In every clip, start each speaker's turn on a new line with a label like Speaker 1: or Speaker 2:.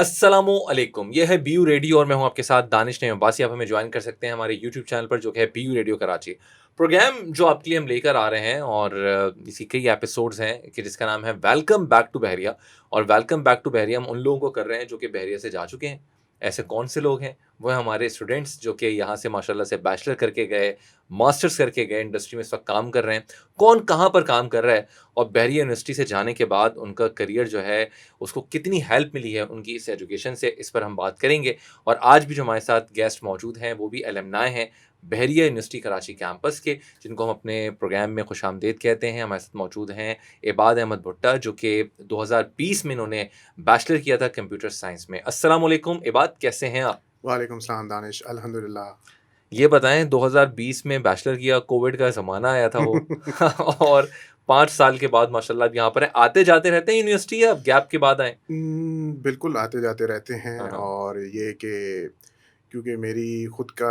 Speaker 1: अस्सलामु अलैकुम, ये है बीयू रेडियो और मैं हूं आपके साथ दानिश नईम अब्बासी। आप हमें ज्वाइन कर सकते हैं हमारे यूट्यूब चैनल पर जो कि है बीयू रेडियो कराची। प्रोग्राम जो आपके लिए हम लेकर आ रहे हैं और इसी कई एपिसोड्स हैं कि जिसका नाम है वेलकम बैक टू बहरिया। और वेलकम बैक टू बहरिया हम उन लोगों को कर रहे हैं जो कि बहरिया से जा चुके हैं। ऐसे कौन से लोग हैं? वो हैं हमारे स्टूडेंट्स जो कि यहाँ से माशाल्लाह से बैचलर करके गए, मास्टर्स करके गए, इंडस्ट्री में इस वक्त काम कर रहे हैं। कौन कहाँ पर काम कर रहा है और बहरिया यूनिवर्सिटी से जाने के बाद उनका करियर जो है उसको कितनी हेल्प मिली है उनकी इस एजुकेशन से, इस पर हम बात करेंगे। और आज भी जो हमारे साथ गेस्ट मौजूद हैं वो भी एलमनाई हैं बहरिया यूनिवर्सिटी कराची कैंपस के, जिनको हम अपने प्रोग्राम में खुशामदीद कहते हैं। हमारे साथ मौजूद हैं इबाद अहमद भुट्टा जो कि 2020 में इन्होंने बैचलर किया था कंप्यूटर साइंस में। अस्सलाम वालेकुम इबाद, कैसे हैं आप?
Speaker 2: वालेकुम सलाम दानिश, अल्हम्दुलिल्लाह।
Speaker 1: ये बताएं 2020 में बैचलर किया, कोविड का ज़माना आया था वो और 5 साल के बाद माशाल्लाह अब यहाँ पर हैं। आते-जाते रहते हैं यूनिवर्सिटी या गैप के बाद आए?
Speaker 2: बिल्कुल आते-जाते रहते हैं
Speaker 1: हाँ, हाँ।
Speaker 2: और ये कि क्योंकि मेरी खुद का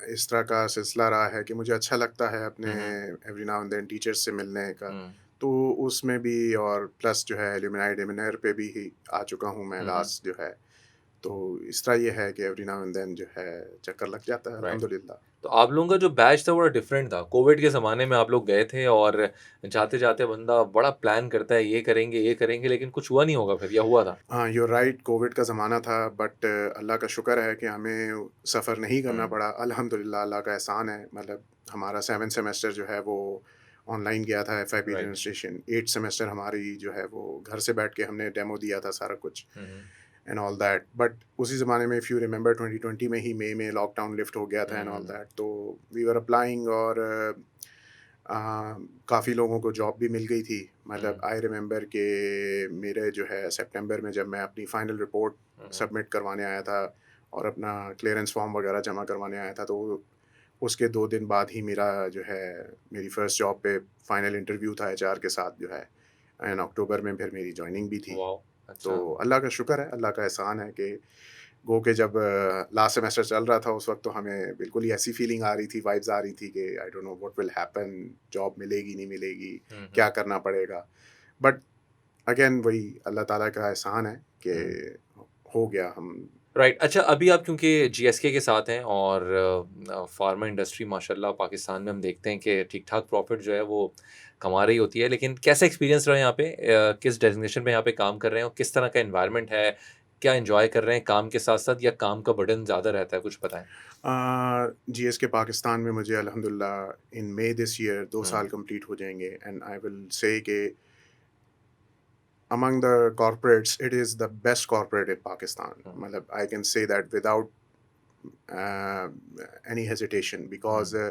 Speaker 2: इस तरह का सिलसिला रहा है कि मुझे अच्छा लगता है अपने
Speaker 1: hmm, hmm.
Speaker 2: Every now and then teachers से मिलने का,
Speaker 1: हुँ।
Speaker 2: तो उसमें भी और प्लस जो है एलुमनाई डिनर पे भी ही आ चुका हूँ मैं
Speaker 1: हुँ, हुँ।
Speaker 2: लास्ट जो है। तो इस तरह ये है कि एवरी नाउ एंड देन जो है चक्कर लग जाता है
Speaker 1: राइट।
Speaker 2: अल्हम्दुलिल्लाह।
Speaker 1: तो आप लोगों का जो बैच था बड़ा डिफरेंट था। कोविड के ज़माने में आप लोग गए थे और जाते-जाते बंदा बड़ा प्लान करता है, ये करेंगे, लेकिन कुछ हुआ नहीं होगा फिर या हुआ था?
Speaker 2: हाँ, यू आर राइट, कोविड का ज़माना था बट अल्लाह का शुक्र है कि हमें सफ़र नहीं करना
Speaker 1: हुँ।
Speaker 2: पड़ा। अल्हम्दुलिल्लाह अल्लाह का एहसान है। मतलब हमारा 7th सेमेस्टर जो है वो ऑनलाइन गया था FIP
Speaker 1: right.
Speaker 2: Registration. 8th semester हमारी जो है वो घर से बैठ के हमने डेमो दिया था सारा कुछ
Speaker 1: hmm, hmm.
Speaker 2: And all that. But उसी ज़माने में इफ यू रिमेंबर 2020 में ही मई में लॉकडाउन लिफ्ट हो गया था एंड ऑल
Speaker 1: हुँ,
Speaker 2: दैट। तो वी वर अप्लाइंग और काफ़ी लोगों को जॉब भी मिल गई थी। मतलब
Speaker 1: हुँ,
Speaker 2: आई रिमेंबर कि मेरे जो है सितंबर में जब मैं अपनी फाइनल रिपोर्ट
Speaker 1: हुँ, हुँ,
Speaker 2: सबमिट करवाने आया था और अपना क्लियरेंस फॉर्म वगैरह जमा करवाने आया था, तो उसके 2 दिन बाद ही मेरा जो है मेरी फर्स्ट जॉब पे फाइनल इंटरव्यू था एचआर के साथ जो है एंड अक्टूबर में फिर मेरी जॉइनिंग भी थी।
Speaker 1: वॉव!
Speaker 2: तो
Speaker 1: अच्छा।
Speaker 2: अल्लाह का शुक्र है, अल्लाह का एहसान है कि गो के जब लास्ट सेमेस्टर चल रहा था उस वक़्त तो हमें बिल्कुल ही ऐसी फीलिंग आ रही थी, वाइब्स आ रही थी कि I don't know what will happen, job मिलेगी, नहीं मिलेगी,
Speaker 1: हुँ,
Speaker 2: क्या
Speaker 1: हुँ,
Speaker 2: करना पड़ेगा। बट अगेन वही अल्लाह ताला का एहसान है कि
Speaker 1: हुँ।
Speaker 2: हो गया हम।
Speaker 1: राइट। अच्छा, अभी आप क्योंकि जीएसके के साथ हैं और फार्मा इंडस्ट्री माशाल्लाह पाकिस्तान में हम देखते हैं कि ठीक-ठाक प्रॉफ़िट जो है वो कमा रही होती है। लेकिन कैसा एक्सपीरियंस रहा है यहाँ पे? किस डेज़िग्नेशन में यहाँ पे काम कर रहे हैं और किस तरह का एनवायरनमेंट है? क्या एन्जॉय कर रहे हैं काम के साथ-साथ या काम का बर्डन ज़्यादा रहता है? कुछ बताएँ?
Speaker 2: जीएसके पाकिस्तान में मुझे अल्हम्दुलिल्लाह इन मई दिस ईयर 2
Speaker 1: हुँ,
Speaker 2: साल कंप्लीट हो जाएँगे एंड आई विल से कि among the corporates, it is the best corporate in Pakistan.
Speaker 1: Hmm,
Speaker 2: Matlab, I can say that without uh, any hesitation because
Speaker 1: हुँ,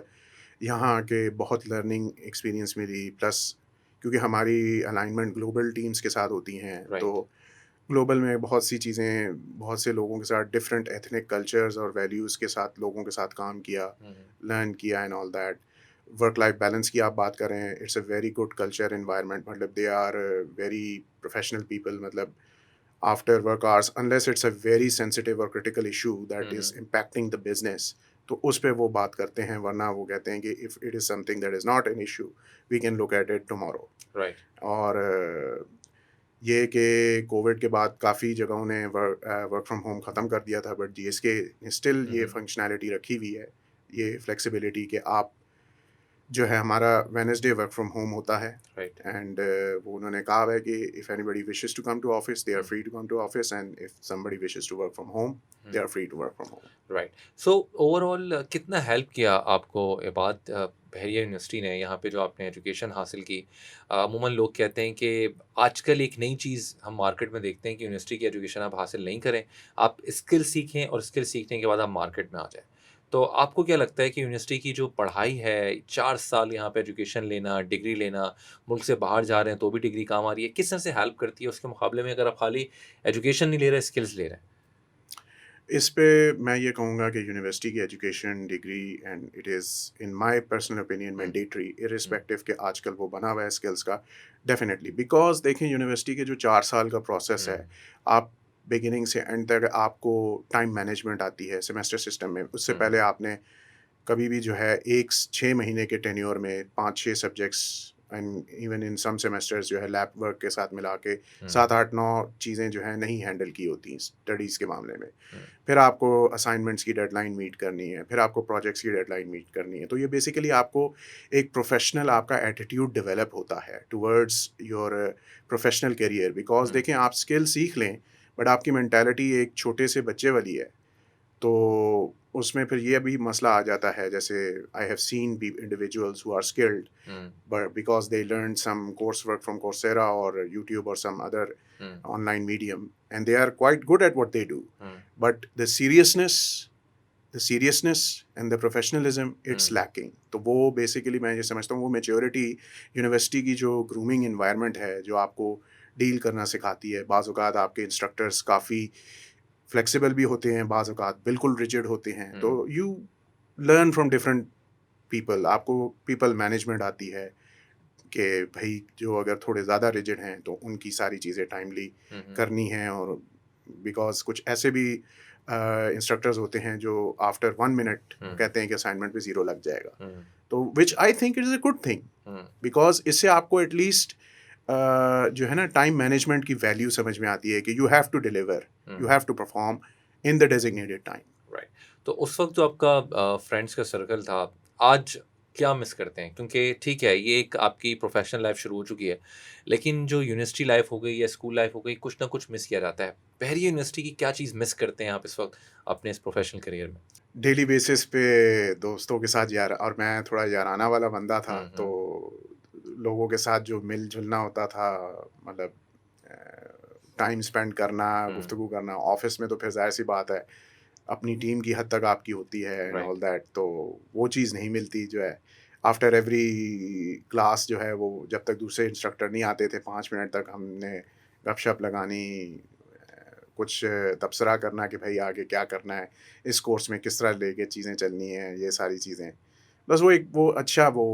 Speaker 2: यहाँ के बहुत लर्निंग एक्सपीरियंस मिली प्लस क्योंकि हमारी alignment global teams के साथ होती हैं तो
Speaker 1: राइट।
Speaker 2: ग्लोबल में बहुत सी चीज़ें बहुत से लोगों के साथ डिफरेंट एथनिक कल्चर्स और वैल्यूज़ के साथ लोगों के साथ काम किया,
Speaker 1: हुँ, हुँ,
Speaker 2: लर्न किया and all that. Work life balance की आप बात कर रहे हैं, it's a very good culture environment. मतलब they are very professional people. मतलब after work hours unless it's a very sensitive और critical issue
Speaker 1: hmm,
Speaker 2: that is
Speaker 1: hmm,
Speaker 2: impacting the business, तो उस पे वो बात करते हैं, वरना वो कहते हैं कि if it is something that is not an issue we can look at it tomorrow.
Speaker 1: Right.
Speaker 2: और ये कि कोविड के बाद काफ़ी जगहों ने वर्क फ्रॉम होम ख़त्म कर दिया था बट जीएसके ने स्टिल
Speaker 1: हुँ,
Speaker 2: ये
Speaker 1: हुँ,
Speaker 2: फंक्शनैलिटी रखी हुई है, ये फ्लेक्सिबिलिटी कि आप जो है हमारा वेडनेसडे वर्क फ्रॉम होम होता है
Speaker 1: राइट।
Speaker 2: एंड वो उन्होंने कहा हुआ है कि if anybody wishes to come to office they are
Speaker 1: um,
Speaker 2: free to come to office and if somebody wishes to work from home they
Speaker 1: um.
Speaker 2: Are free to work from home.
Speaker 1: Right. So overall कितना help किया आपको ये बात बहरिया university ने यहाँ पे जो आपने एजुकेशन हासिल की? अमूमन लोग कहते हैं कि आजकल एक नई चीज़ हम मार्केट में देखते हैं कि यूनिवर्सिटी की एजुकेशन आप हासिल नहीं करें, आप स्किल सीखें और स्किल सीखने के बाद आप मार्केट में आ जाएँ। तो आपको क्या लगता है कि यूनिवर्सिटी की जो पढ़ाई है, 4 साल यहाँ पे एजुकेशन लेना, डिग्री लेना, मुल्क से बाहर जा रहे हैं तो भी डिग्री काम आ रही है, किस तरह से हेल्प करती है उसके मुकाबले में अगर आप खाली एजुकेशन नहीं ले रहे, स्किल्स ले रहे हैं?
Speaker 2: इस पे मैं ये कहूँगा कि यूनिवर्सिटी की education degree and it is in my personal opinion
Speaker 1: hmm,
Speaker 2: mandatory
Speaker 1: hmm,
Speaker 2: irrespective कि आजकल वो बना हुआ है स्किल्स का। डेफिनेटली बिकॉज़ देखें यूनिवर्सिटी के जो 4 साल का प्रोसेस है,
Speaker 1: हुँ,
Speaker 2: आप बिगिनिंग से एंड तक आपको टाइम मैनेजमेंट आती है सेमेस्टर सिस्टम में। उससे
Speaker 1: हुँ,
Speaker 2: पहले आपने कभी भी जो है 6 महीने के टेन्योर में 5-6 subjects and even in some semesters जो है लैब वर्क के साथ मिला के
Speaker 1: हुँ,
Speaker 2: 7 8 9 चीज़ें जो है नहीं हैंडल की होती स्टडीज़ के मामले में।
Speaker 1: हुँ,
Speaker 2: फिर आपको असाइनमेंट्स की डेडलाइन मीट करनी है, फिर आपको प्रोजेक्ट्स की डेडलाइन मीट करनी है। तो ये बेसिकली आपको एक प्रोफ़ेशनल आपका एटीट्यूड डेवलप होता है towards your professional career because
Speaker 1: hmm,
Speaker 2: देखें आप स्किल सीख लें, बट आपकी मेंटालिटी एक छोटे से बच्चे वाली है। तो उसमें फिर ये भी मसला आ जाता है जैसे I have seen individuals who are skilled
Speaker 1: um,
Speaker 2: but because they learned some coursework from Coursera or YouTube or some other
Speaker 1: hmm,
Speaker 2: online medium, and they are quite good at what they do.
Speaker 1: Hmm,
Speaker 2: But the seriousness and the professionalism, it's
Speaker 1: hmm,
Speaker 2: lacking. तो वो basically मैं ये समझता हूँ वो maturity university की जो grooming environment है जो आपको डील करना सिखाती है। बाज़ औक़ात आपके इंस्ट्रक्टर्स काफ़ी फ्लेक्सिबल भी होते हैं, बाज़ औक़ात बिल्कुल रिजिड होते हैं। तो
Speaker 1: hmm,
Speaker 2: you learn from different people, आपको पीपल मैनेजमेंट आती है कि भई जो अगर थोड़े ज़्यादा रिजिड हैं तो उनकी सारी चीज़ें टाइमली
Speaker 1: हुँ, हुँ,
Speaker 2: करनी हैं और बिकॉज़ कुछ ऐसे भी इंस्ट्रक्टर्स होते हैं जो आफ्टर 1 मिनट
Speaker 1: हुँ,
Speaker 2: कहते हैं कि असाइनमेंट पे 0 लग जाएगा।
Speaker 1: हुँ,
Speaker 2: तो which I think it is a good thing
Speaker 1: hmm,
Speaker 2: because इससे आपको एटलीस्ट जो है ना टाइम मैनेजमेंट की वैल्यू समझ में आती है कि you have to deliver, you
Speaker 1: um,
Speaker 2: have to perform in the designated time.
Speaker 1: Right. तो उस वक़्त जो आपका फ्रेंड्स का सर्कल था, आज क्या मिस करते हैं? क्योंकि ठीक है, ये एक आपकी प्रोफ़ेशनल लाइफ़ शुरू हो चुकी है, लेकिन जो यूनिवर्सिटी लाइफ़ हो गई या स्कूल लाइफ़ हो गई, कुछ ना कुछ मिस किया जाता है। पहली यूनिवर्सिटी की क्या चीज़ मिस करते हैं आप इस वक़्त अपने इस प्रोफ़ेशनल करियर में?
Speaker 2: डेली बेसिस पे दोस्तों के साथ यार और मैं थोड़ा याराना वाला बंदा था,
Speaker 1: हुँ,
Speaker 2: तो
Speaker 1: हुँ,
Speaker 2: लोगों के साथ जो मिल-जुलना होता था मतलब टाइम स्पेंड करना,
Speaker 1: हुँ,
Speaker 2: गुफ्तगू करना, ऑफ़िस में तो फिर ज़ाहिर-सी बात है, अपनी टीम की हद तक आपकी होती है एंड
Speaker 1: राइट।
Speaker 2: ऑल दैट तो वो चीज़ नहीं मिलती जो है। आफ्टर एवरी क्लास जो है वो जब तक दूसरे इंस्ट्रक्टर नहीं आते थे 5 मिनट तक हमने गपशप लगानी, कुछ तबसरा करना कि भई आगे क्या करना है, इस कोर्स में किस तरह लेके चीज़ें चलनी हैं, ये सारी चीज़ें। बस वो एक वो अच्छा वो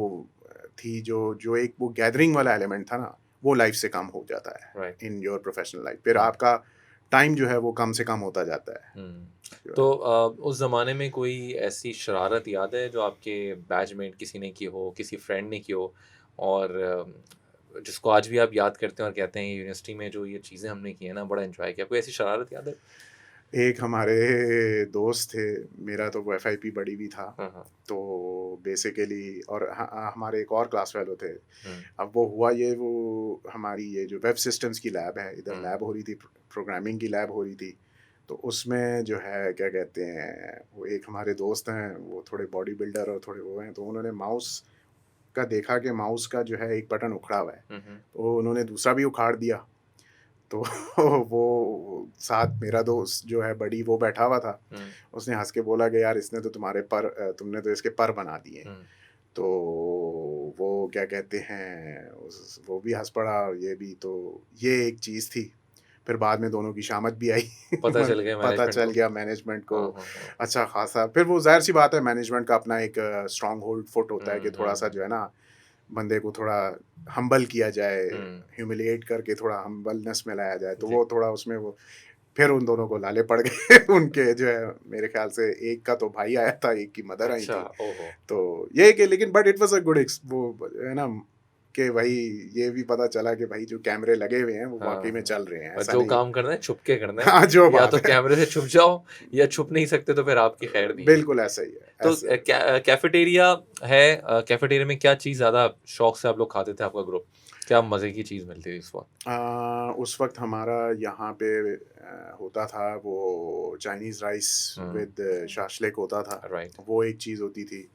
Speaker 2: थी जो जो एक वो गैदरिंग वाला एलिमेंट था ना, वो लाइफ़ से कम हो जाता है
Speaker 1: right.
Speaker 2: In your professional life. फिर
Speaker 1: हुँ,
Speaker 2: आपका टाइम जो है वो कम से कम होता जाता है,
Speaker 1: हुँ।
Speaker 2: जो है।
Speaker 1: तो उस ज़माने में कोई ऐसी शरारत याद है जो आपके बैचमेट किसी ने की हो, किसी फ्रेंड ने की हो और जिसको आज भी आप याद करते हैं और कहते हैं यूनिवर्सिटी में जो ये चीज़ें हमने की हैं ना बड़ा एन्जॉय किया। कोई ऐसी शरारत याद है?
Speaker 2: एक हमारे दोस्त थे, मेरा तो वो एफआईपी बड़ी भी था,
Speaker 1: हाँ, हाँ।
Speaker 2: तो बेसिकली और हमारे एक और क्लास फेलो थे।
Speaker 1: हुँ,
Speaker 2: अब वो हुआ ये वो हमारी ये जो वेब सिस्टम्स की लैब है, इधर
Speaker 1: हुँ,
Speaker 2: लैब हो रही थी, प्रोग्रामिंग की लैब हो रही थी। तो उसमें जो है क्या कहते हैं, वो एक हमारे दोस्त हैं, वो थोड़े बॉडी बिल्डर और थोड़े वो हैं, तो उन्होंने माउस का देखा कि माउस का जो है एक बटन उखड़ा हुआ है,
Speaker 1: हुँ, हुँ,
Speaker 2: तो उन्होंने दूसरा भी उखाड़ दिया। तो वो साथ मेरा दोस्त जो है बडी वो बैठा हुआ था।
Speaker 1: हुँ,
Speaker 2: उसने हँस के बोला कि यार इसने तो तुमने तो इसके पर बना दिए।
Speaker 1: हुँ।
Speaker 2: तो वो क्या कहते हैं उस वो भी हँस पड़ा और ये भी तो ये एक चीज़ थी। फिर बाद में दोनों की शामत भी आई।
Speaker 1: पता चल गया
Speaker 2: पता
Speaker 1: मैनेजमेंट
Speaker 2: चल
Speaker 1: को।
Speaker 2: गया मैनेजमेंट को
Speaker 1: हाँ, हाँ, हाँ।
Speaker 2: अच्छा ख़ासा फिर वो ज़ाहिर-सी बात है मैनेजमेंट का अपना एक स्ट्रॉन्ग होल्ड फुट होता है कि
Speaker 1: हुँ,
Speaker 2: थोड़ा-सा
Speaker 1: हुँ,
Speaker 2: जो है ना बंदे को थोड़ा हम्बल किया जाए,
Speaker 1: हुँ।
Speaker 2: ह्यूमिलिएट करके थोड़ा हम्बलनेस में लाया जाए, तो
Speaker 1: जी।
Speaker 2: वो थोड़ा उसमें वो फिर उन दोनों को लाले पड़ गए उनके जो है मेरे ख़्याल से एक का तो भाई आया था, एक की मदर आई
Speaker 1: अच्छा,
Speaker 2: थी।
Speaker 1: ओहो!
Speaker 2: तो ये है कि लेकिन but it was a good x वो है ना कि भाई ये भी पता चला कि भाई जो कैमरे लगे हुए हैं, वो वाक़ई में
Speaker 1: हाँ,
Speaker 2: चल रहे हैं,
Speaker 1: और
Speaker 2: ऐसा
Speaker 1: जो
Speaker 2: नहीं
Speaker 1: काम करना है छुप के करना है।
Speaker 2: हाँ, जो
Speaker 1: या
Speaker 2: बात
Speaker 1: तो
Speaker 2: है।
Speaker 1: कैमरे से छुप जाओ या छुप नहीं सकते तो फिर आपकी खैर नहीं है।
Speaker 2: बिल्कुल ऐसा ही है,
Speaker 1: तो
Speaker 2: ऐसा
Speaker 1: कैफ़ेटेरिया है कैफ़ेटेरिया में क्या चीज़ ज़्यादा शौक से आप लोग खाते थे आपका ग्रुप? क्या मज़े की चीज़ मिलती थी उस वक़्त?
Speaker 2: उस वक़्त हमारा यहाँ पे होता था वो Chinese rice
Speaker 1: hmm,
Speaker 2: with shashlik होता था,
Speaker 1: राइट।
Speaker 2: वो एक चीज़ होती थी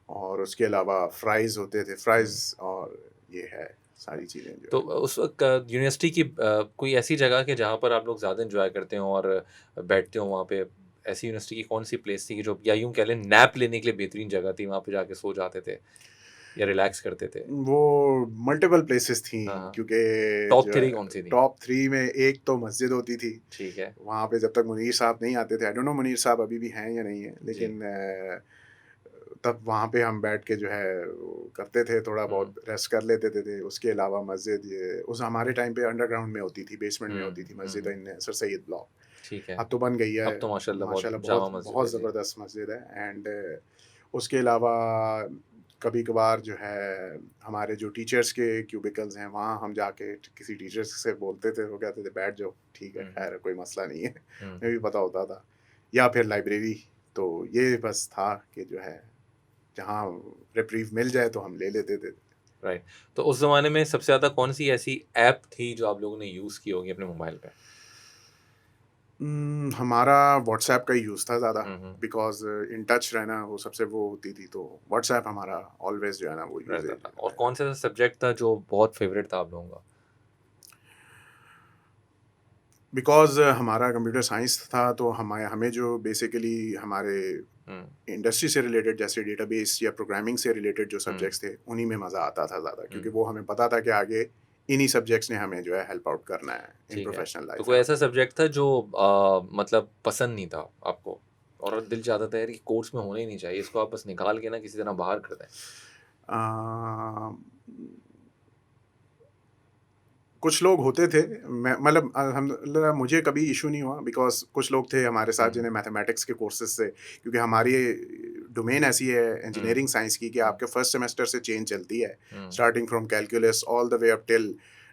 Speaker 2: और उसके अलावा फ्राइज़ होते थे,
Speaker 1: हुँ।
Speaker 2: फ्राइज़ और ये है सारी चीज़ें जो
Speaker 1: तो
Speaker 2: है।
Speaker 1: उस वक़्त यूनिवर्सिटी की कोई ऐसी जगह कि जहाँ पर आप लोग ज़्यादा एन्जॉय करते हो और बैठते हो वहाँ पे? ऐसी यूनिवर्सिटी की कौन-सी प्लेस थी कि जो या यूँ कह लें नैप लेने के लिए बेहतरीन जगह थी, वहाँ पे जाके सो जाते थे या रिलैक्स करते थे?
Speaker 2: वो मल्टीपल प्लेसेस थी
Speaker 1: हाँ, हाँ।
Speaker 2: क्योंकि
Speaker 1: टॉप
Speaker 2: जो
Speaker 1: 3
Speaker 2: है
Speaker 1: कौन-सी थी?
Speaker 2: टॉप 3 में एक तो मस्जिद होती थी,
Speaker 1: ठीक है।
Speaker 2: वहाँ पे जब तक मुनीर साहब नहीं आते थे, आई डोंट नो मुनीर साहब अभी भी हैं या नहीं हैं,
Speaker 1: जी।
Speaker 2: लेकिन तब वहाँ पे हम बैठ के जो है वो करते थे, थोड़ा
Speaker 1: हुँ,
Speaker 2: बहुत रेस्ट कर लेते थे। उसके अलावा मस्जिद ये उस हमारे टाइम पे अंडरग्राउंड में होती थी, बेसमेंट में
Speaker 1: हुँ,
Speaker 2: होती थी
Speaker 1: हुँ,
Speaker 2: मस्जिद
Speaker 1: हुँ।
Speaker 2: इन सर सैयद ब्लॉक।
Speaker 1: ठीक है।
Speaker 2: अब तो बन गई है,
Speaker 1: अब तो माशाल्लाह बहुत
Speaker 2: माशाल्लाह
Speaker 1: जामा
Speaker 2: बहुत
Speaker 1: मस्जिद है।
Speaker 2: बहुत
Speaker 1: जी।
Speaker 2: ज़बरदस्त मस्जिद है एंड उसके अलावा कभी-कभार जो है हमारे जो टीचर्स के क्यूबिकल्स हैं, वहाँ हम जाके किसी टीचर्स से बोलते थे, वो कहते थे बैठ जाओ, ठीक है,
Speaker 1: हुँ,
Speaker 2: खैर कोई मसला नहीं है।
Speaker 1: हुँ,
Speaker 2: हमें भी पता होता था। या फिर लाइब्रेरी, तो ये बस था कि जो है जहाँ रिप्रीव मिल जाए तो हम ले लेते थे।
Speaker 1: राइट। तो उस ज़माने में सबसे ज़्यादा कौन-सी ऐसी ऐप थी जो आप लोगों ने यूज़ की होगी अपने मोबाइल पे?
Speaker 2: हमारा व्हाट्सऐप का ही यूज़ था ज़्यादा,
Speaker 1: हुँ, हुँ,
Speaker 2: बिकॉज़ इन टच रहना वो सबसे वो होती थी, तो व्हाट्सऐप हमारा ऑलवेज़ जो है ना वो
Speaker 1: रहता
Speaker 2: यूसेज
Speaker 1: था। और
Speaker 2: है।
Speaker 1: कौन-सा ऐसा सब्जेक्ट था जो बहुत फ़ेवरेट था आप लोगों का?
Speaker 2: बिकॉज़ हमारा कंप्यूटर साइंस था, तो हमें हमें जो बेसिकली हमारे
Speaker 1: हुँ,
Speaker 2: इंडस्ट्री से रिलेटेड जैसे डेटाबेस या प्रोग्रामिंग से रिलेटेड जो
Speaker 1: हुँ,
Speaker 2: सब्जेक्ट्स थे, उन्हीं में मज़ा आता था ज़्यादा, क्योंकि
Speaker 1: हुँ,
Speaker 2: वो हमें पता था कि आगे इन्हीं सब्जेक्ट्स ने हमें जो है हेल्प आउट करना है इन
Speaker 1: ठीक है।
Speaker 2: प्रोफेशनल
Speaker 1: तो
Speaker 2: लाइफ़
Speaker 1: कोई
Speaker 2: एंड
Speaker 1: ऐसा
Speaker 2: ऑल।
Speaker 1: सब्जेक्ट था जो मतलब पसंद नहीं था आपको और दिल चाहता था यार ये कोर्स में होना ही नहीं चाहिए, इसको आप बस निकाल के ना किसी तरह बाहर कर दें?
Speaker 2: अ, कुछ लोग होते थे, मैं मतलब अल्हम्दुलिल्लाह मुझे कभी इश्यू नहीं हुआ, बिकॉज़ कुछ लोग थे हमारे साथ
Speaker 1: हुँ,
Speaker 2: जिन्हें मैथमेटिक्स के कोर्सेज़ से, क्योंकि हमारी डोमेन ऐसी है
Speaker 1: हुँ,
Speaker 2: इंजीनियरिंग साइंस की कि
Speaker 1: हुँ,
Speaker 2: आपके फर्स्ट सेमेस्टर से चेन चलती है,
Speaker 1: hmm,
Speaker 2: starting from calculus all the way up till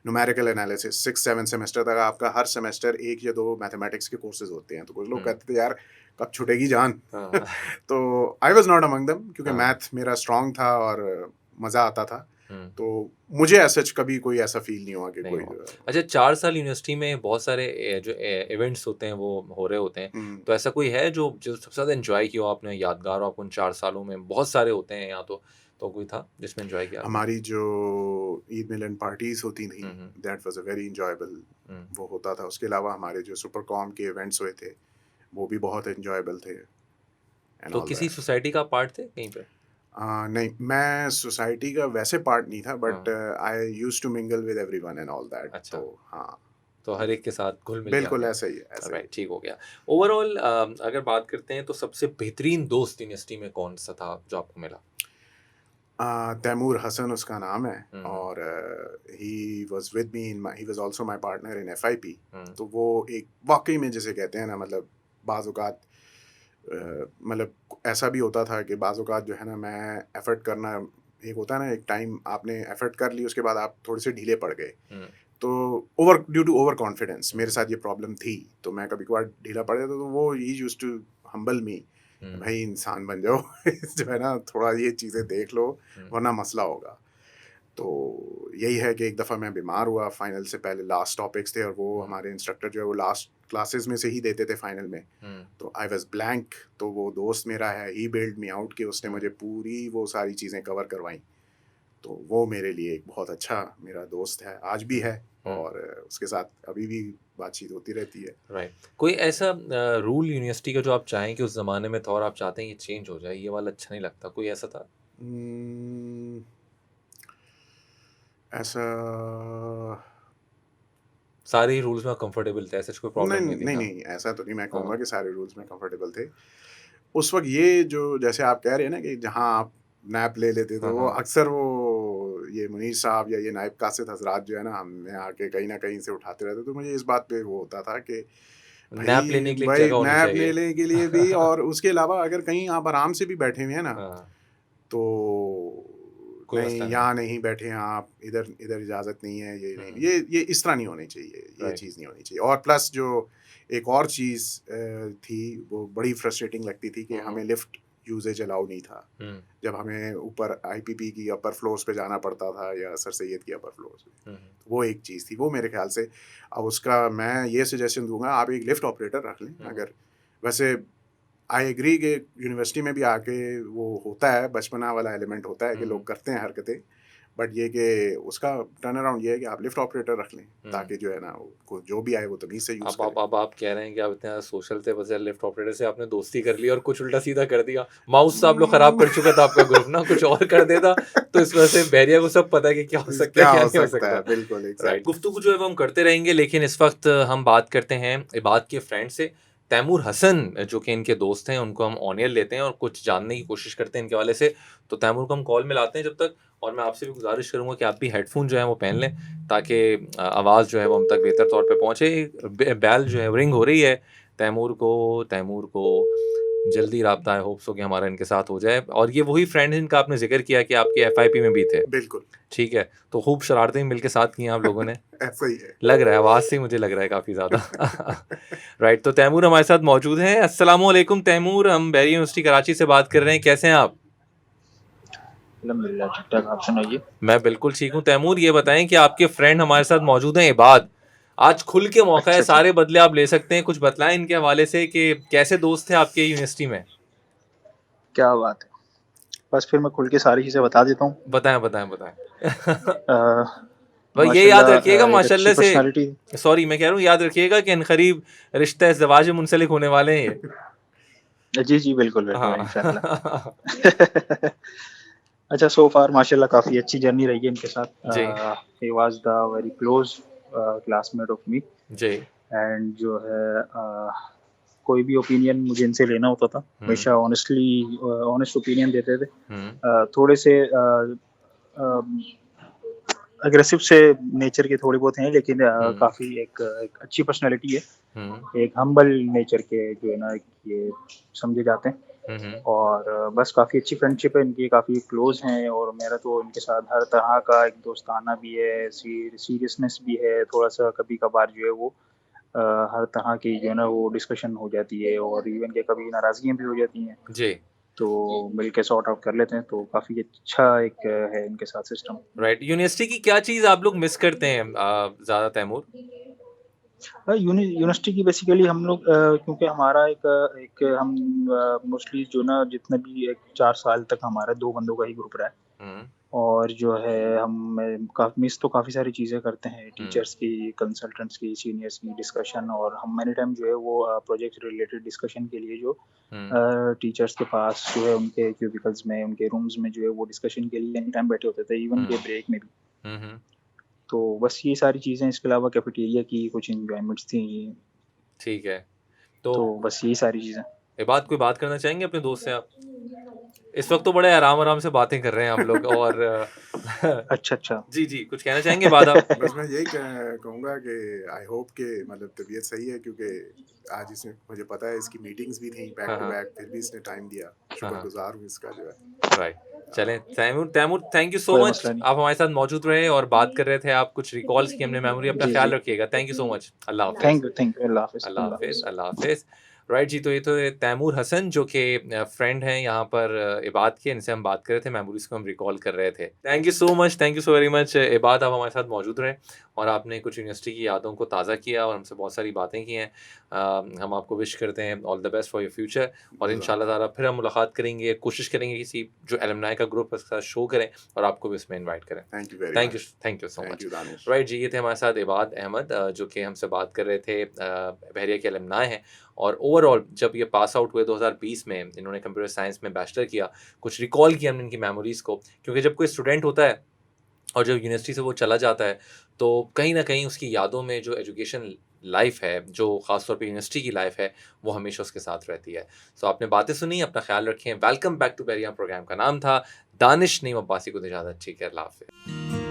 Speaker 2: numerical analysis 6-7 semester तक आपका हर सेमेस्टर 1 या 2 मैथमेटिक्स के कोर्सेज़ होते हैं। तो कुछ लोग
Speaker 1: हुँ,
Speaker 2: कहते थे यार कब छूटेगी जान?
Speaker 1: हाँ,
Speaker 2: तो I was not among them, क्योंकि
Speaker 1: हाँ,
Speaker 2: मैथ मेरा स्ट्रॉन्ग था और मज़ा आता था।
Speaker 1: हुँ।
Speaker 2: तो मुझे एज़ सच कभी कोई ऐसा फ़ील नहीं हुआ कि
Speaker 1: नहीं
Speaker 2: कोई
Speaker 1: हुआ।
Speaker 2: जो है।
Speaker 1: अच्छा 4 साल यूनिवर्सिटी में बहुत सारे जो इवेंट्स होते हैं वो हो रहे होते हैं।
Speaker 2: हुँ।
Speaker 1: तो ऐसा कोई है जो सबसे ज़्यादा एन्जॉय किया हो आपने यादगार हो आपको उन 4 सालों में? बहुत सारे होते हैं यहाँ तो कोई था जिसमें एन्जॉय किया आपने?
Speaker 2: हमारी जो ईद मिलन पार्टीज़ होती थीं,
Speaker 1: hmm, hmm,
Speaker 2: that was a very enjoyable,
Speaker 1: hmm.
Speaker 2: वो होता था। उसके अलावा हमारे जो सुपरकॉम के इवेंट्स हुए थे, वो भी बहुत एन्जॉयबल थे एंड
Speaker 1: तो
Speaker 2: ऑल
Speaker 1: किसी
Speaker 2: दैट।
Speaker 1: सोसाइटी का आप पार्ट थे कहीं पे?
Speaker 2: नहीं, मैं सोसाइटी का वैसे पार्ट नहीं था, बट
Speaker 1: हाँ,
Speaker 2: I used to mingle with everyone and all that,
Speaker 1: अच्छा।
Speaker 2: तो हाँ,
Speaker 1: तो हर एक के साथ घुल-मिल के
Speaker 2: बिल्कुल
Speaker 1: आते
Speaker 2: ऐसा ही है,
Speaker 1: थे।
Speaker 2: ऐसा ही
Speaker 1: राइट,
Speaker 2: है।
Speaker 1: ठीक हो गया। ओवरऑल अगर बात करते हैं तो सबसे बेहतरीन दोस्त यूनिवर्सिटी में कौन-सा था जो आपको मिला?
Speaker 2: तैमूर हसन उसका नाम है,
Speaker 1: हुँ, हुँ,
Speaker 2: और he was with me in my he was also my partner in FIP.
Speaker 1: Hmm,
Speaker 2: तो वो एक वाक़ई में जिसे कहते हैं ना, मतलब बाज़ औक़ात मतलब ऐसा भी होता था कि बाज़ औक़ात जो है ना, मैं एफ़र्ट करना, एक होता है ना, एक टाइम आपने एफ़र्ट कर ली, उसके बाद आप थोड़े से ढीले पड़ गए।
Speaker 1: हुँ,
Speaker 2: तो ड्यू टू ओवर कॉन्फिडेंस
Speaker 1: हुँ,
Speaker 2: मेरे साथ ये प्रॉब्लम थी, तो मैं कभी-कभार ढीला पड़ जाता, तो वो ही यूज्ड टू हम्बल मी,
Speaker 1: हुँ,
Speaker 2: भाई इंसान बन जाओ जो है ना, थोड़ा ये चीज़ें देख लो,
Speaker 1: हुँ,
Speaker 2: वरना मसला होगा। तो यही है कि एक दफ़ा मैं बीमार हुआ, फाइनल से पहले लास्ट टॉपिक्स थे, और वो
Speaker 1: हुँ,
Speaker 2: हमारे इंस्ट्रक्टर जो है वो लास्ट क्लासेस में से ही देते थे फाइनल में।
Speaker 1: हुँ,
Speaker 2: तो आई वाज़ ब्लैंक, तो वो दोस्त मेरा है, ही बेल्ड मी आउट, कि उसने
Speaker 1: हुँ,
Speaker 2: मुझे पूरी वो सारी चीज़ें कवर करवाईं। तो वो मेरे लिए एक बहुत अच्छा मेरा दोस्त है, आज भी
Speaker 1: हुँ,
Speaker 2: है,
Speaker 1: हुँ।
Speaker 2: और उसके साथ अभी भी बातचीत होती रहती है।
Speaker 1: राइट। कोई ऐसा रूल यूनिवर्सिटी का जो आप चाहें कि उस ज़माने में था और आप चाहते हैं ये चेंज हो जाए, ये वाला अच्छा नहीं लगता, कोई ऐसा था?
Speaker 2: उम्म, ऐसा
Speaker 1: सारे ही रूल्स में कंफर्टेबल थे, ऐसा कोई
Speaker 2: नहीं,
Speaker 1: प्रॉब्लम नहीं थी,
Speaker 2: नहीं,
Speaker 1: हाँ।
Speaker 2: नहीं, ऐसा तो नहीं मैं कहूँगा
Speaker 1: हाँ,
Speaker 2: कि सारे रूल्स में कंफर्टेबल थे। उस वक़्त ये जो जैसे आप कह रहे हैं ना कि जहाँ आप नैप ले लेते थे,
Speaker 1: हाँ,
Speaker 2: वो
Speaker 1: हाँ।
Speaker 2: अक्सर वो ये मुनीर साहब या ये नायब कासिद हज़रात जो है ना, हमें आके कहीं न कहीं से उठाते रहते, तो मुझे इस बात पे वो होता था कि
Speaker 1: नैप
Speaker 2: भई
Speaker 1: लेने के लिए एक
Speaker 2: भई
Speaker 1: जगह होनी
Speaker 2: नैप
Speaker 1: चाहिए।
Speaker 2: लेने के लिए भी, और उसके अलावा अगर कहीं आप आराम से भी बैठे हुए हैं ना,
Speaker 1: हाँ,
Speaker 2: तो
Speaker 1: कोई
Speaker 2: नहीं,
Speaker 1: मसला नहीं है।
Speaker 2: यहाँ नहीं बैठे हैं आप, इधर इधर इजाज़त नहीं है, ये नहीं,
Speaker 1: हुँ,
Speaker 2: ये इस तरह नहीं होनी चाहिए, ये
Speaker 1: राइट।
Speaker 2: चीज़ नहीं होनी चाहिए। और प्लस जो एक और चीज़ थी, वो बड़ी फ्रस्ट्रेटिंग लगती थी कि
Speaker 1: हुँ, हुँ,
Speaker 2: हमें लिफ्ट यूसेज अलाउ नहीं था।
Speaker 1: हुँ,
Speaker 2: जब हमें ऊपर आईपीपी की अपर फ्लोर्स पे जाना पड़ता था, या सर सैयद की अपर फ्लोर्स पे,
Speaker 1: हुँ,
Speaker 2: तो वो एक चीज़ थी, वो मेरे ख़्याल से अब उसका मैं ये सजेशन दूँगा, आप एक लिफ्ट ऑपरेटर रख लें
Speaker 1: हुँ, हुँ,
Speaker 2: अगर। वैसे आई एग्री कि यूनिवर्सिटी में भी आके वो होता है, बचपना वाला एलिमेंट होता है कि
Speaker 1: हुँ,
Speaker 2: लोग करते हैं हरकतें, बट ये कि उसका टर्न अराउंड ये है कि आप लिफ्ट ऑपरेटर रख लें,
Speaker 1: हुँ।
Speaker 2: ताकि जो है ना, वो जो भी आए वो तमीज़ से यूज़
Speaker 1: अब
Speaker 2: करे।
Speaker 1: आप कह रहे हैं कि आप इतने ज़्यादा सोशल थे, बस लिफ्ट ऑपरेटर से आपने दोस्ती कर ली और कुछ उल्टा-सीधा कर दिया। माउस साहब लोग खराब
Speaker 2: उम,
Speaker 1: कर चुका था आपका ग्रुप ना, कुछ और कर देता, तो इस वजह से बहरिया को सब पता है कि क्या हो सकता है,
Speaker 2: क्या
Speaker 1: क्या
Speaker 2: हो
Speaker 1: नहीं हो
Speaker 2: सकता
Speaker 1: सकता।
Speaker 2: है? बिल्कुल,
Speaker 1: राइट,
Speaker 2: एग्ज़ैक्टली।
Speaker 1: गुफ्तगू जो है वो हम करते रहेंगे, लेकिन इस वक़्त हम बात करते हैं इबाद के फ्रेंड से, तैमूर हसन जो कि इनके दोस्त हैं, उनको हम ऑन एयर लेते हैं और कुछ जानने की कोशिश करते हैं इनके हवाले से। तो तैमूर को हम कॉल में लाते हैं जब तक, और मैं आपसे भी गुज़ारिश करूँगा कि आप भी हेडफ़ोन जो है वो पहन लें, ताकि आवाज़ जो है वो हम तक बेहतर तौर पे पहुँचे। बेल जो है रिंग हो रही है, तैमूर को जल्दी राब्ता आई होप सो कि हमारा इनके साथ हो जाए। और ये वही फ्रेंड हैं जिनका आपने ज़िक्र किया कि आपके एफआईपी में भी थे?
Speaker 2: बिल्कुल।
Speaker 1: ठीक है, तो खूब शरारतें मिलके साथ की हैं आप लोगों ने?
Speaker 2: ऐसा ही है।
Speaker 1: लग रहा है, आवाज़ से ही मुझे लग रहा है काफ़ी ज़्यादा। राइट, तो तैमूर हमारे साथ मौजूद हैं। अस्सलामुअलैकुम तैमूर, हम बैरियर यूनिवर्सिटी कराची से बात कर रहे हैं, कैसे हैं आप?
Speaker 3: अल्हम्दुलिल्लाह ठीक-ठाक, आप सुनाइए?
Speaker 1: मैं बिल्कुल ठीक हूँ। तैमूर ये बताएँ कि आपके फ्रेंड हमारे साथ मौजूद हैं इबाद। आज खुल के मौका है,
Speaker 3: अच्छा, अच्छा।
Speaker 1: सारे बदले आप ले सकते हैं। कुछ बतलाएँ इनके हवाले से कि कैसे दोस्त थे आपके यूनिवर्सिटी में?
Speaker 3: क्या बात है! बस फिर मैं खुल के सारी चीज़ें बता देता हूँ।
Speaker 1: बताएँ, बताएँ, बताएँ।
Speaker 3: अ,
Speaker 1: भाई ये याद
Speaker 3: माशाल्लाह
Speaker 1: रखिएगा
Speaker 3: एक अच्छी
Speaker 1: माशाल्लाह से,
Speaker 3: पर्सनैलिटी
Speaker 1: सॉरी मैं कह रहा हूँ याद रखिएगा कि अनकरीब रिश्ता इज़्दिवाज में मुंसलिक होने वाले हैं ये।
Speaker 3: जी, जी, बिल्कुल, बिल्कुल,
Speaker 1: हाँ।
Speaker 3: इंशाअल्लाह। अच्छा, सो फार माशाल्लाह काफ़ी अच्छी जर्नी रही है इनके साथ।
Speaker 1: जी,
Speaker 3: he was the very close classmate of me
Speaker 1: जी।
Speaker 3: एंड जो है कोई भी ओपिनियन मुझे इनसे लेना होता था,
Speaker 1: हुँ,
Speaker 3: हमेशा ऑनेस्ट ओपिनियन देते थे।
Speaker 1: हुँ,
Speaker 3: थोड़े से अ, अग्रेसिव से नेचर के थोड़े बहुत हैं, लेकिन
Speaker 1: हुँ,
Speaker 3: काफ़ी एक अच्छी पर्सनैलिटी है।
Speaker 1: हुँ,
Speaker 3: एक हम्बल नेचर के जो है ना ये समझे जाते हैं
Speaker 1: हुँ, हुँ।
Speaker 3: और बस काफ़ी अच्छी फ्रेंडशिप है इनकी, काफ़ी क्लोज़ हैं और मेरा तो इनके साथ हर तरह का एक दोस्ताना भी है, सीरियसनेस भी है, थोड़ा-सा कभी-कभार जो है वो अ, हर तरह की जो है ना वो डिस्कशन हो जाती है और इवन के कभी नाराज़गियाँ भी हो जाती हैं,
Speaker 1: जी,
Speaker 3: तो मिल के सॉर्ट आउट कर लेते हैं, तो काफ़ी अच्छा एक है इनके साथ सिस्टम।
Speaker 1: राइट। यूनिवर्सिटी की क्या चीज़ आप लोग मिस करते हैं ज़्यादा तैमूर?
Speaker 3: यूनिवर्सिटी की बेसिकली हम लोग क्योंकि हमारा एक हम मोस्टली जो ना जितने भी एक 4 साल तक हमारा 2 बंदों का ही ग्रुप रहा है
Speaker 1: हुँ,
Speaker 3: और जो है हम मिस तो काफ़ी सारी चीज़ें करते हैं,
Speaker 1: हुँ,
Speaker 3: टीचर्स की, कंसल्टेंट्स की, सीनियर्स की डिस्कशन और हम मैनी टाइम जो है वो प्रोजेक्ट रिलेटेड डिस्कशन के लिए जो
Speaker 1: हुँ,
Speaker 3: टीचर्स के पास जो है उनके क्यूबिकल्स में, उनके रूम्स में जो है वो डिस्कशन के लिए एनी टाइम बैठे होते थे, इवन के
Speaker 1: हुँ,
Speaker 3: ब्रेक में भी।
Speaker 1: हुँ, हुँ।
Speaker 3: तो बस ये सारी चीज़ें, इसके अलावा कैफेटेरिया की कुछ एन्जॉयमेंट्स थी,
Speaker 1: ठीक है। तो
Speaker 3: तो बस यही सारी चीज़ें।
Speaker 1: इबाद कोई बात करना चाहेंगे अपने दोस्त से आप? इस वक़्त तो बड़े आराम-आराम से बातें कर रहे हैं हम लोग और
Speaker 3: अच्छा, अच्छा।
Speaker 1: जी, जी, कुछ कहना चाहेंगे इबाद आप?
Speaker 2: बस मैं यही कहूँगा कि आई होप कि मतलब तबीयत सही है, क्योंकि आज इसने, मुझे पता है इसकी मीटिंग्स भी थी बैक
Speaker 1: हाँ,
Speaker 2: टू
Speaker 1: हाँ।
Speaker 2: बैक, फिर भी इसने टाइम दिया।
Speaker 1: हाँ, हाँ।
Speaker 2: शुक्रगुज़ार हूँ इसका जो है।
Speaker 1: राइट। चलें Taimur Taimur thank you so
Speaker 3: कोई
Speaker 1: मच।
Speaker 3: मसला नहीं।
Speaker 1: आप हमारे साथ मौजूद रहे और बात कर रहे थे, आप कुछ रिकॉल्स की हमने मेमोरी। अपना
Speaker 3: जी,
Speaker 1: ख़्याल
Speaker 3: जी।
Speaker 1: रखिएगा। Thank you so much. अल्लाह हाफ़िज़।
Speaker 3: Thank you. अल्लाह हाफ़िज़,
Speaker 1: अल्लाह
Speaker 3: अल्लाह
Speaker 1: हाफ़िज़,
Speaker 3: हाफ़िज़।
Speaker 1: अल्लाह हाफ़िज़। राइट जी, तो ये तो ये तैमूर हसन जो कि फ्रेंड हैं यहाँ पर इबाद के, इनसे हम बात कर रहे थे, मेमोरीज़ को हम रिकॉल कर रहे थे। Thank you so very much Ibad, आप हमारे साथ मौजूद रहे और आपने कुछ यूनिवर्सिटी की यादों को ताज़ा किया और हमसे बहुत सारी बातें की हैं। हम आपको विश करते हैं all the best for your future और इंशाल्लाह ताला फिर हम मुलाकात करेंगे, कोशिश करेंगे किसी जो एलुमनाई का ग्रुप है उसके साथ शो करें और आपको भी उसमें इनवाइट करें।
Speaker 2: Thank you very much.
Speaker 1: Thank you so
Speaker 2: thank
Speaker 1: much.
Speaker 2: You Danish.
Speaker 1: Right जी, ये थे हमारे साथ इबाद अहमद जो कि हमसे बात कर रहे थे, बहरिया के एलुमनाई हैं और ओवरऑल जब ये पास आउट हुए 2020 में, इन्होंने कंप्यूटर साइंस में बैचलर किया, कुछ रिकॉल किया हमने इनकी मेमोरीज़ को, क्योंकि जब कोई स्टूडेंट होता है और जब यूनिवर्सिटी से वो चला जाता है, तो कहीं न कहीं उसकी यादों में जो एजुकेशन लाइफ़ है, जो ख़ास तौर पे यूनिवर्सिटी की लाइफ़ है, वो हमेशा उसके साथ रहती है। सो आपने बातें सुनी, अपना ख़्याल रखें। Welcome back to Bahria program का नाम था दानिश नईम अब्बासी को दे इजाज़त। ठीक है, अल्लाह हाफ़िज़।